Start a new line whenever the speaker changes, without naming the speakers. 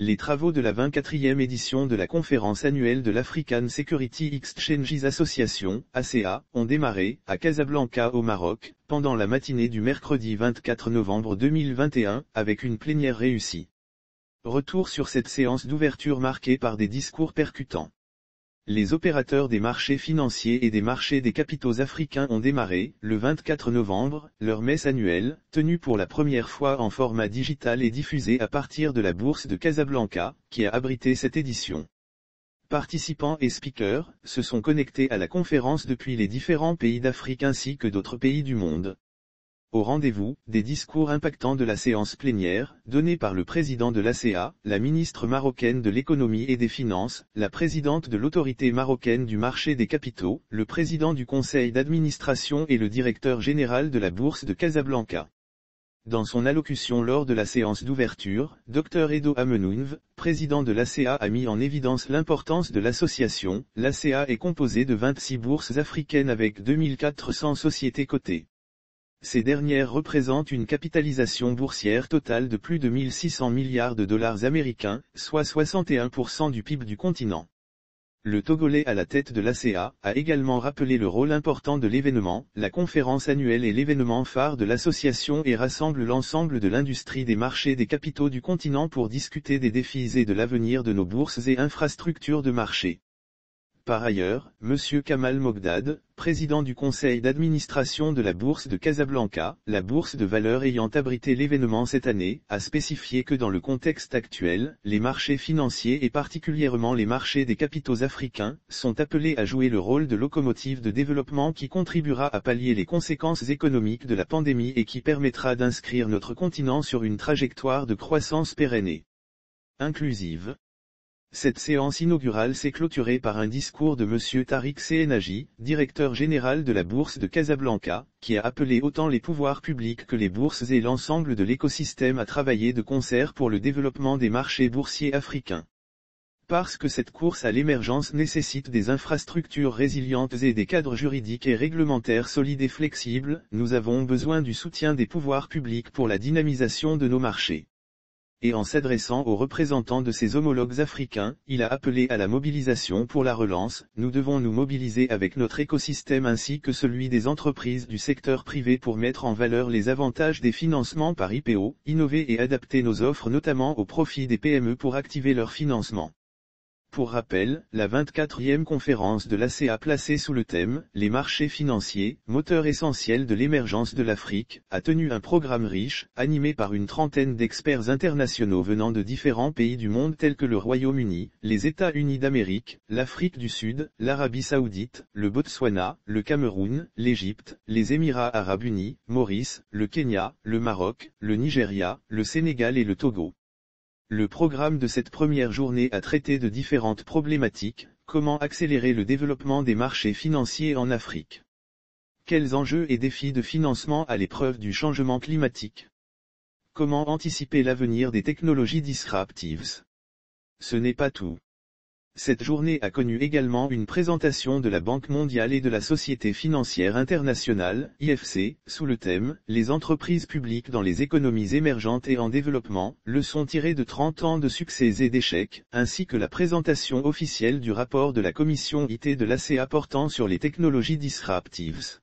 Les travaux de la 24e édition de la conférence annuelle de l'African Security Exchanges Association, ACA, ont démarré, à Casablanca au Maroc, pendant la matinée du mercredi 24 novembre 2021, avec une plénière réussie. Retour sur cette séance d'ouverture marquée par des discours percutants. Les opérateurs des marchés financiers et des marchés des capitaux africains ont démarré, le 24 novembre, leur messe annuelle, tenue pour la première fois en format digital et diffusée à partir de la bourse de Casablanca, qui a abrité cette édition. Participants et speakers se sont connectés à la conférence depuis les différents pays d'Afrique ainsi que d'autres pays du monde. Au rendez-vous, des discours impactants de la séance plénière, donnés par le président de l'ACA, la ministre marocaine de l'économie et des finances, la présidente de l'autorité marocaine du marché des capitaux, le président du conseil d'administration et le directeur général de la bourse de Casablanca. Dans son allocution lors de la séance d'ouverture, Dr Edo Amenounve, président de l'ACA a mis en évidence l'importance de l'association. L'ACA est composée de 26 bourses africaines avec 2400 sociétés cotées. Ces dernières représentent une capitalisation boursière totale de plus de 1600 milliards de dollars américains, soit 61% du PIB du continent. Le Togolais à la tête de l'ACA a également rappelé le rôle important de l'événement. La conférence annuelle est l'événement phare de l'association et rassemble l'ensemble de l'industrie des marchés des capitaux du continent pour discuter des défis et de l'avenir de nos bourses et infrastructures de marché. Par ailleurs, M. Kamal Mogdad, président du conseil d'administration de la bourse de Casablanca, la bourse de valeurs ayant abrité l'événement cette année, a spécifié que dans le contexte actuel, les marchés financiers et particulièrement les marchés des capitaux africains, sont appelés à jouer le rôle de locomotive de développement qui contribuera à pallier les conséquences économiques de la pandémie et qui permettra d'inscrire notre continent sur une trajectoire de croissance pérenne et inclusive. Cette séance inaugurale s'est clôturée par un discours de M. Tariq Sehenaji, directeur général de la bourse de Casablanca, qui a appelé autant les pouvoirs publics que les bourses et l'ensemble de l'écosystème à travailler de concert pour le développement des marchés boursiers africains. Parce que cette course à l'émergence nécessite des infrastructures résilientes et des cadres juridiques et réglementaires solides et flexibles, nous avons besoin du soutien des pouvoirs publics pour la dynamisation de nos marchés. Et en s'adressant aux représentants de ses homologues africains, il a appelé à la mobilisation pour la relance. Nous devons nous mobiliser avec notre écosystème ainsi que celui des entreprises du secteur privé pour mettre en valeur les avantages des financements par IPO, innover et adapter nos offres notamment au profit des PME pour activer leur financement. Pour rappel, la 24e conférence de l'ACA placée sous le thème « Les marchés financiers, moteur essentiel de l'émergence de l'Afrique » a tenu un programme riche, animé par une trentaine d'experts internationaux venant de différents pays du monde tels que le Royaume-Uni, les États-Unis d'Amérique, l'Afrique du Sud, l'Arabie Saoudite, le Botswana, le Cameroun, l'Égypte, les Émirats Arabes Unis, Maurice, le Kenya, le Maroc, le Nigeria, le Sénégal et le Togo. Le programme de cette première journée a traité de différentes problématiques, comment accélérer le développement des marchés financiers en Afrique. Quels enjeux et défis de financement à l'épreuve du changement climatique? Comment anticiper l'avenir des technologies disruptives? Ce n'est pas tout. Cette journée a connu également une présentation de la Banque mondiale et de la Société financière internationale, IFC, sous le thème « Les entreprises publiques dans les économies émergentes et en développement, leçons tirées de 30 ans de succès et d'échecs », ainsi que la présentation officielle du rapport de la commission IT de l'ACA portant sur les technologies disruptives.